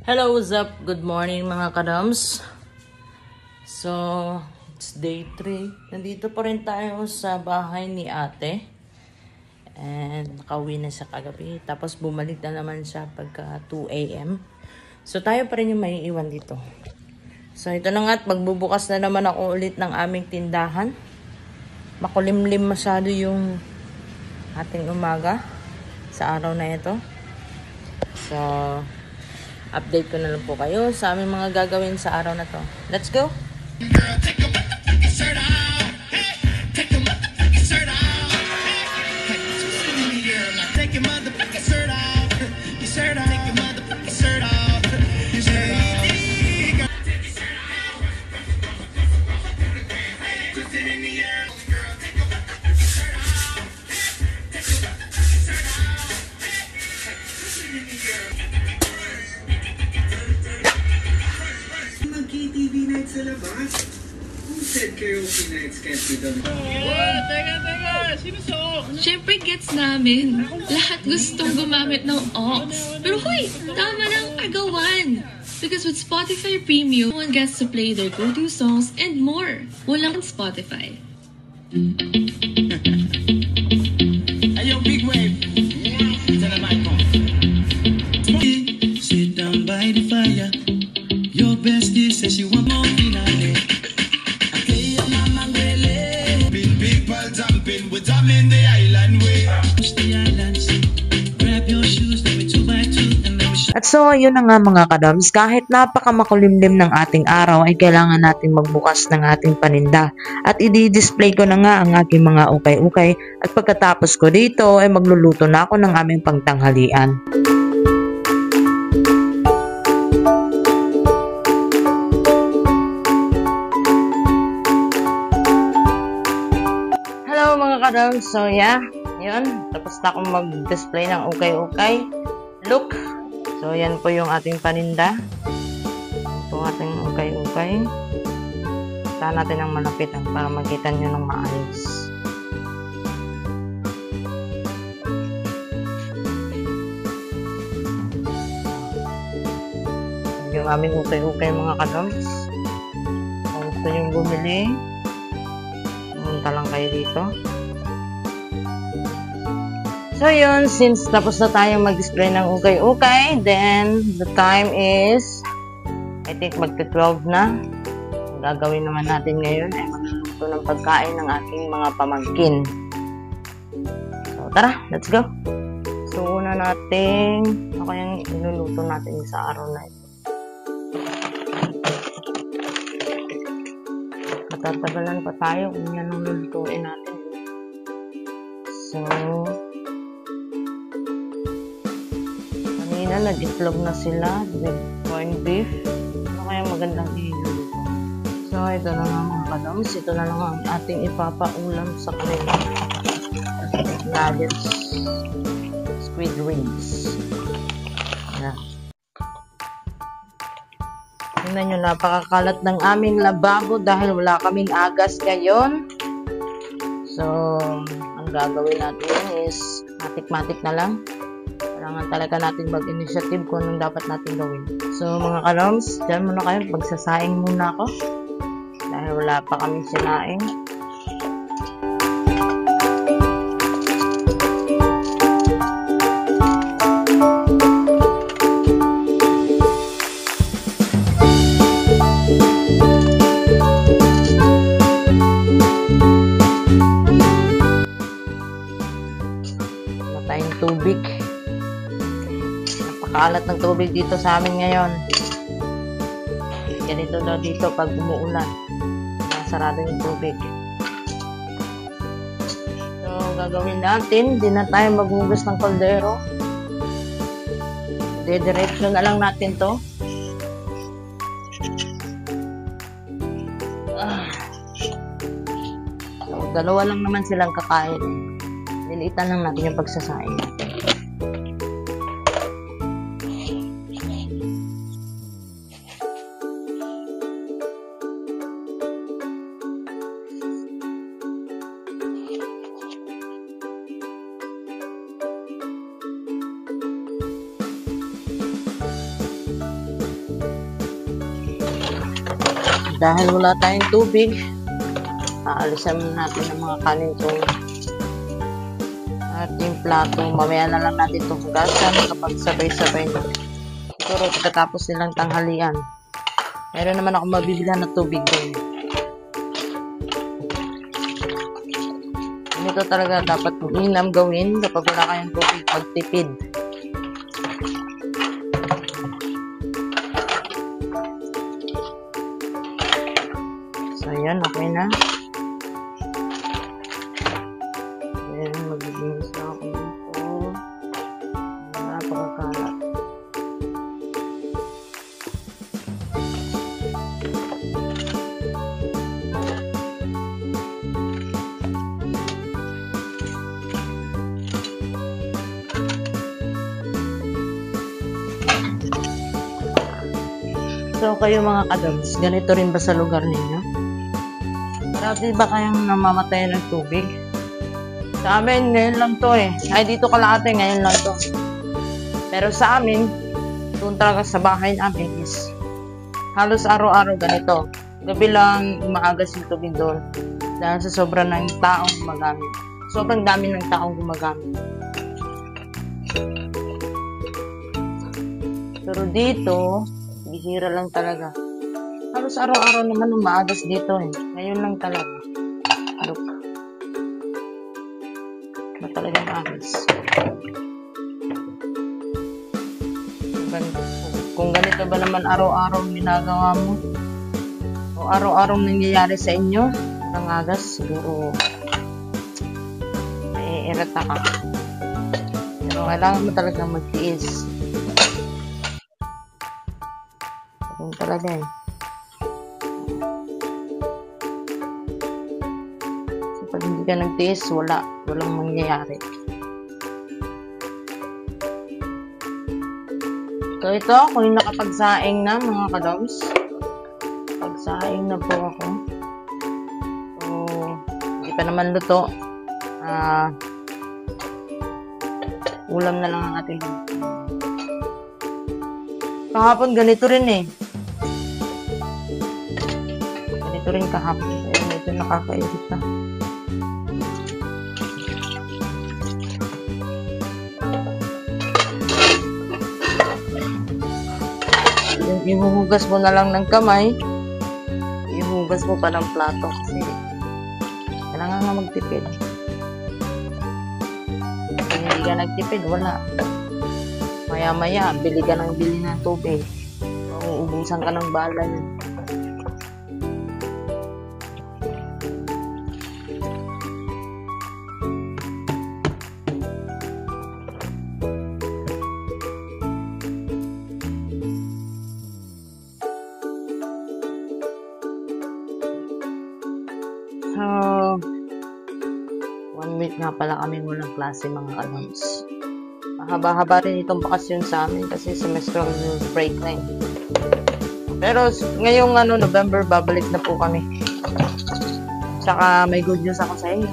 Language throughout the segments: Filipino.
Hello, what's up? Good morning mga kadams. So, it's day 3. Nandito pa rin tayo sa bahay ni ate. And nakauwi na siya kagabi. Tapos bumalik na naman siya pagka 2 a.m. So, tayo pa rin yung may iwan dito. So, ito na nga at magbubukas na naman ako ulit ng aming tindahan. Makulimlim masyado yung ating umaga sa araw na ito. So, update ko na lang po kayo sa aming mga gagawin sa araw na to. Let's go! Sa labas. Who said karaoke nights can't be done? Teka, sino sa aux? Siyempre gets namin. Lahat gustong gumamit ng aux. Pero hoy, tama ng agawan. Because with Spotify Premium, one gets to play their go-to songs and more. Walang Spotify. Ayo, big wave. Sit down by the fire. Your bestie says you want more finale. Okay, mama really. Big pal jumping, we're jamming the island way. Push the islands. Grab your shoes, let me 2x2 and let me show. At so, yun na nga mga kadams, kahit napakamakulimlim ng ating araw ay kailangan natin magbukas ng ating paninda. At i-display ko na nga ang aking mga ukay-ukay at pagkatapos ko dito ay magluluto na ako ng aming pangtanghalian. Hello mga kadams, so yeah, yun, tapos na akong mag-display ng ukay-ukay. Look! So, yan po yung ating paninda. Ito ating ukay-ukay. Saan natin ang malapitan para makita nyo ng maayos. Yung aming ukay-ukay mga kadams. Kung gusto nyo bumili, pumunta lang kayo dito. So yun, since tapos na tayong mag-display ng ukay-ukay, then the time is, I think magti-12 na. Ang gagawin naman natin ngayon ay magluluto ng pagkain ng aking mga pamangkin. So tara, let's go! So una natin, ako yung inuluto natin sa araw na ito. Matatagalan pa tayo kung yan ang lulutuin natin. So, kanina nag-itlog na sila with corned beef. Ano kaya magandang iluluto? So, ito na nga mga kadams. Ito na lang ang ating ipapaulam sa kanila. Nuggets. Squid rings. Ayan. Tingnan nyo, napakakalat ng aming lababo dahil wala kaming agas ngayon. So, ang gagawin natin is matik-matik na lang. Kailangan talaga natin mag-initiative kung anong dapat natin gawin. So, mga kadams, dyan muna kayo. Pagsasaing muna ako. Dahil wala pa kaming sinaing. Tayong tubig. Napakaalat ng tubig dito sa amin ngayon. Ganito daw dito pag umuulan. Nasarado yung tubig. So, gagawin natin, hindi na tayo maghugas ng kaldero. Diretso na lang natin to. So, dalawa lang naman silang kakain. Lilitan lang natin yung pagsasaing natin. dahil wala tayong tubig, aalisan natin ang mga kanin itong ating plato. Mamaya na lang natin itong hugasan kapag sabay-sabay na. Siguro pagkatapos nilang tanghalian. Meron naman ako mabibilhan na tubig doon. Ito talaga dapat mainam gawin kapag wala kayong tubig, magtipid. So, ayan, okay na. Ayan, maglinis na ako dito. Napakakalat. So, kayo mga kadoms, ganito rin ba sa lugar ninyo? Marami ba kayong namamatay ng tubig? Sa amin, ngayon lang to eh. Ay, dito Kalate, ngayon lang to. Pero sa amin, doon talaga sa bahay namin is halos araw-araw ganito. Gabi lang, umaagas yung tubig doon. Dahil sa sobrang ng taong gumagamit. Sobrang dami ng taong gumagamit. Pero dito, bihira lang talaga. Halos araw-araw naman umaagas dito eh. Ngayon lang talaga. Look. Ba talaga maagas? Kung ganito ba naman araw-araw ginagawa mo? O araw-araw nangyayari sa inyo? Ang agas, siguro maiirata ka. Pero kailangan mo talaga magtiis. Ganun talaga eh. So, pag hindi ka nagtiis, walang mangyayari. So, ito, ako yung nakapagsaing na, mga kadoms. Pagsaing na po ako. So, hindi pa naman luto. Ulam na lang ang ating luto. Kahapon, ganito rin eh. Ganito rin kahapon. Kaya medyo nakakairita. Ihuhugas mo na lang ng kamay. Ihuhugas mo pa ng plato kasi kailangan nga magtipid. Kung hindi ka nagtipid, wala. Maya-maya, bili ka ng bili ng tubig. Uubusan ka ng bala yun. So, 1 week nga pala kami walang klase, mga kadoms. Mahaba-haba rin itong bakasyon sa amin kasi semestral break na eh. Pero ngayong November, babalik na po kami. Tsaka may good news ako sa inyo.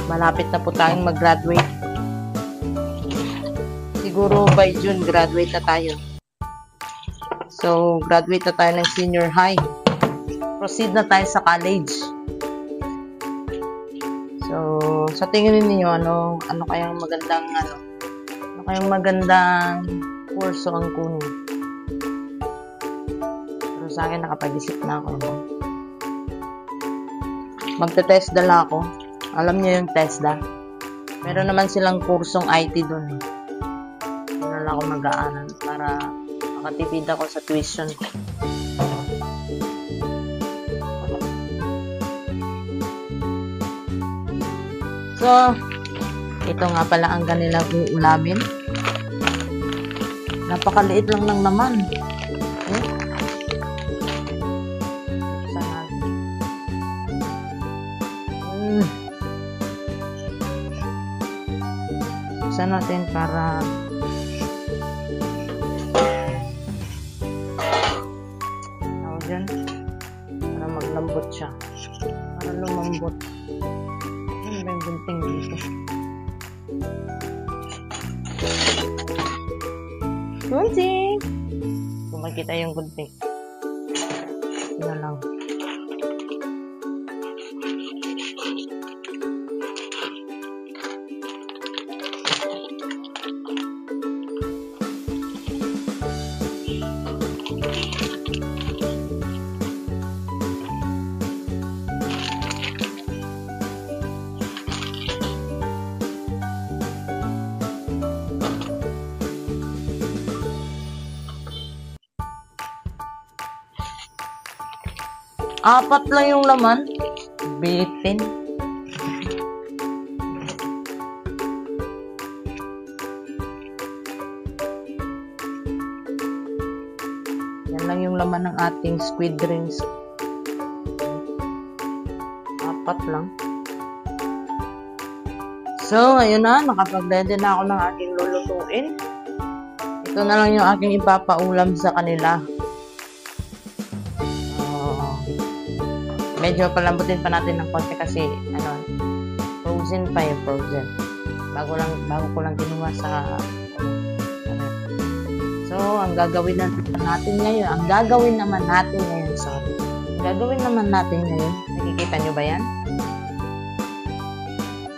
Malapit na po tayong mag-graduate. Siguro by June, graduate na tayo. So, graduate na tayo ng senior high. Proceed na tayo sa college. So, sa tingin niyo ano kayang magandang kurso ang kunin? Pero sa akin, nakapag-isip na ako. Magte-TESDA lang ako. Alam niyo yung TESDA? Meron naman silang kursong IT doon. Doon lang ako mag-aaral para makatipid ako sa tuition. So, ito nga pala ang kanilang uulamin. Napakaliit lang ng laman. Buksan natin. Buksan natin para dyan. Para maglambot siya. Para lumambot. Ano ba yung gunting dito? Gunting! Kung makita yung gunting. Ito na lang. Apat lang yung laman. Bitin. Yan lang yung laman ng ating squid rings. Apat lang. So, ayun na. Nakapag-ready na ako ng aking lulutuin. Ito na lang yung aking ipapaulam sa kanila. Medyo palambutin pa natin ng konti kasi frozen pa yung frozen. Bago ko lang ginawa sa So, ang gagawin naman natin ngayon, nakikita nyo ba yan?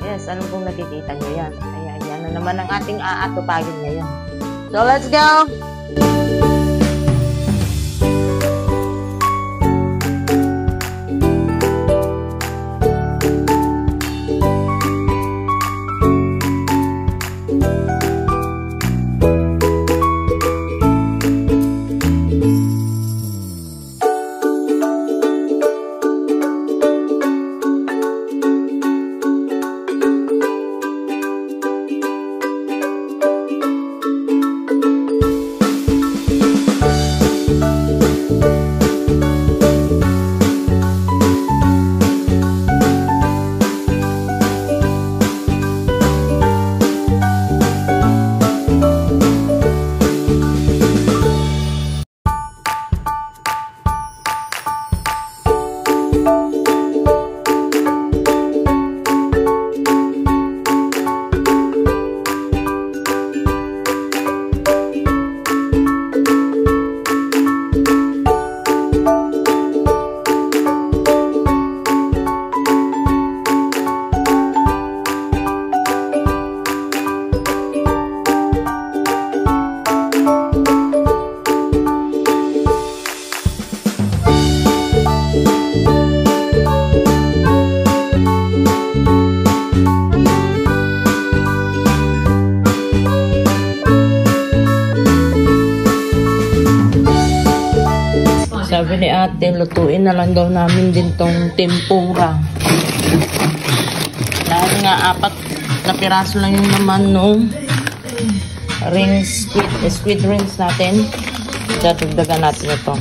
Yes, alam kong nakikita nyo yan. Kaya yan na naman ang ating aatupagin ngayon. So, let's go! Sabi ni ate, lutuin na lang daw namin din tong tempura. Dahil nga 4 na piraso lang yung naman nung squid rings natin. Dadagdagan natin ito.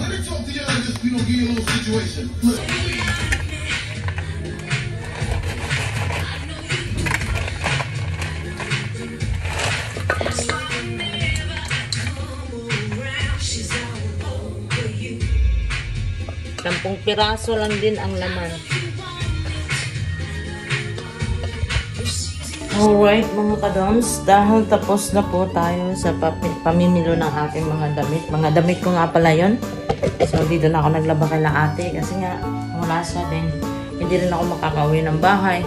Sampung piraso lang din ang laman. Alright mga kadoms, dahil tapos na po tayo sa pamimilo ng aking mga damit. Mga damit ko nga pala yun. So dito na ako naglaba kay ate kasi nga wala siya din. Hindi rin ako makakauwi ng bahay.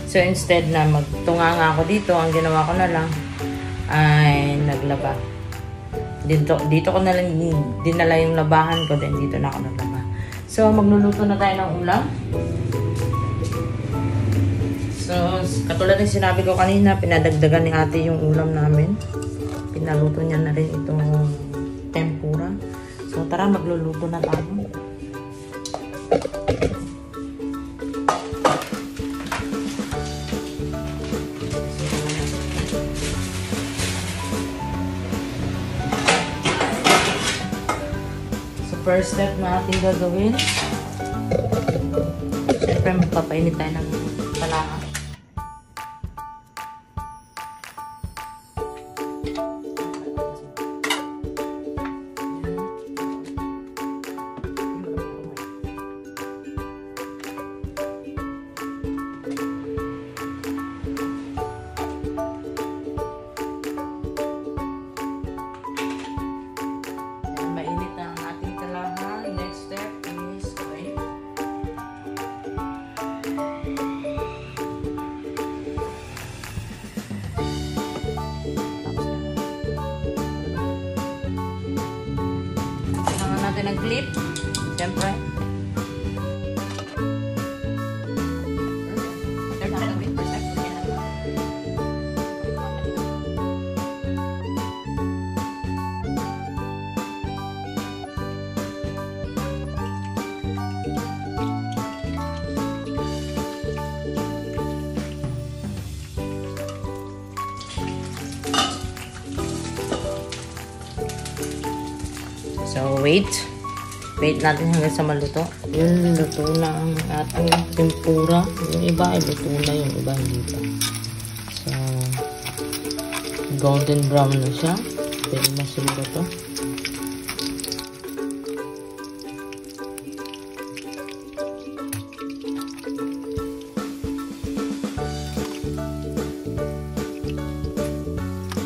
So instead na magtunga nga ako dito, ang ginawa ko na lang ay naglaba. Dito ko na lang dinala yung labahan ko, then dito na ako naglaba. So, magluluto na tayo ng ulam. So, katulad ng sinabi ko kanina, pinadagdagan ni ate yung ulam namin. Pinaluto niya na rin itong tempura. So, tara, magluluto na tayo. First step na ating gagawin, siyempre magpapainit tayo ng palaka. Mainit na ang ating talaha. Next step is natin ng clip. Siyempre. So, wait natin hanggang sa maluto. Yun, luto na ang ating tempura. Yung iba ay luto na, yung iba hindi pa. So, golden brown na siya. Pwede masulto to.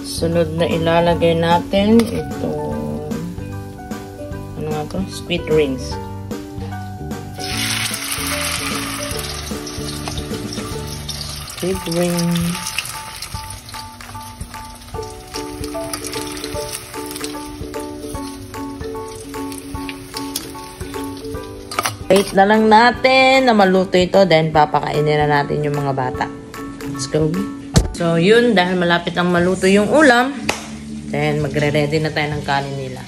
Sunod na ilalagay natin ito. Sweet rings. Sweet rings. Wait na lang natin na maluto ito, then papakainin na natin yung mga bata. Let's go. So yun, dahil malapit ang maluto yung ulam, then magre-ready na tayo ng kanin nila.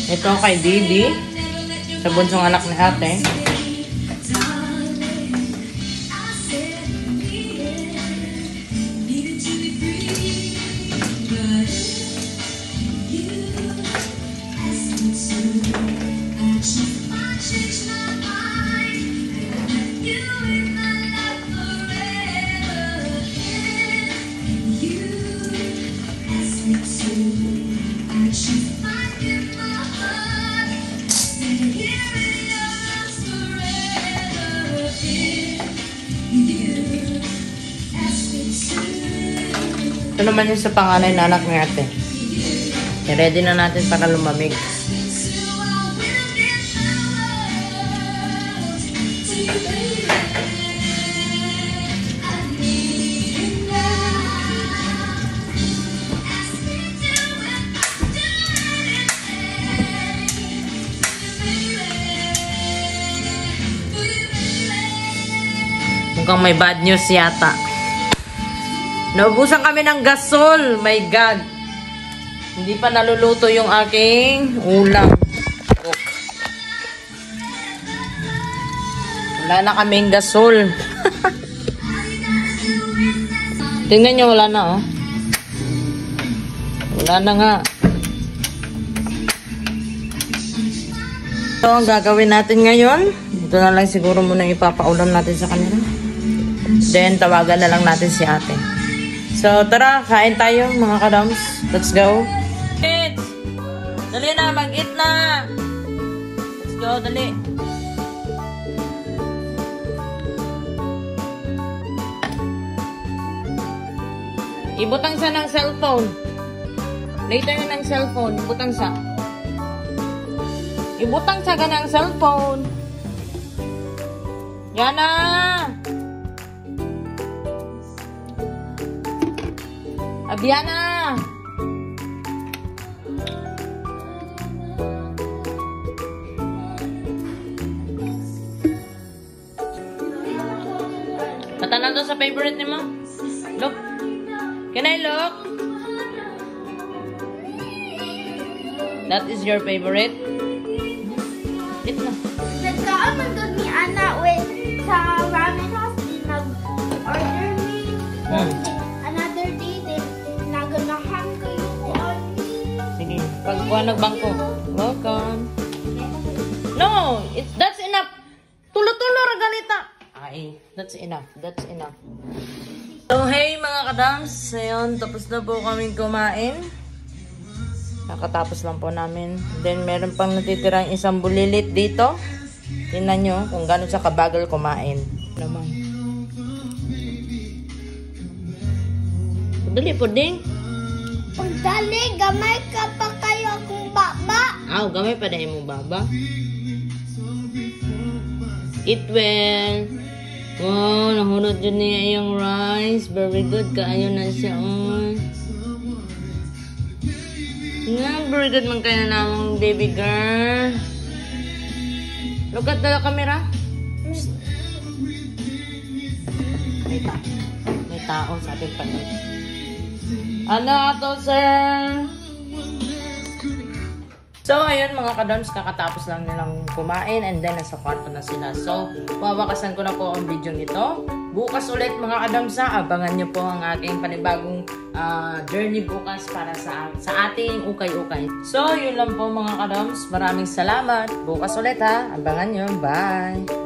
Ito kay Didi, sa bunsong anak ni ate. Ito naman yung sa panganay na anak ni ate. I-ready na natin para lumamig. Mukhang may bad news yata. Naubusan kami ng gasol. My God. Hindi pa naluluto yung aking ulam. Wala na kaming gasol. Tingnan nyo, wala na oh. Wala na nga. So, ang gagawin natin ngayon, ito na lang siguro muna ipapaulam natin sa kanila. Then, tawagan na lang natin si ate. So, tara, kain tayo mga kadams. Let's go. Eat! Dali na, mag-eat na! Let's go, dali. Ibutang sa ng cellphone. Later na ng cellphone. Ibutang sa. Ibutang sa ka ng cellphone. Yan na! Abiana! Katanan to sa favorite ni mo? Look. Can I look? That is your favorite? Eat na. Nagkaan man doon ni Ana with sa ramen house. Nag-order me. Another day, then naganahan kayo on me. Sige. Pagkuha nagbangko. Welcome. No! That's enough. Tulo-tulo ragalita. Ay, that's enough. That's enough. So, hey mga kadams. Ayun, tapos na po kaming kumain. Nakatapos lang po namin. Then, meron pang natitirang isang bulilit dito. Tingnan nyo kung gano'n siya kabagal kumain. Naman. Dali po ding. Kung dali, gamay ka pa kayo akong baba. Gamay pa dahil mong baba. Eat well. Wow, nahunod yun niya yung rice. Very good. Kaayo na siya. Very good man kayo na namang baby girl. Look at the camera. May tao sa ating panig. Ano ato, sir? So, ayun mga kadoms, kakatapos lang nilang kumain and then nasa kwarto na sila. So, wawakasan ko na po ang video nito. Bukas ulit mga kadoms, abangan nyo po ang aking panibagong journey bukas para sa ating ukay-ukay. So, yun lang po mga kadoms. Maraming salamat. Bukas ulit ha. Abangan nyo. Bye!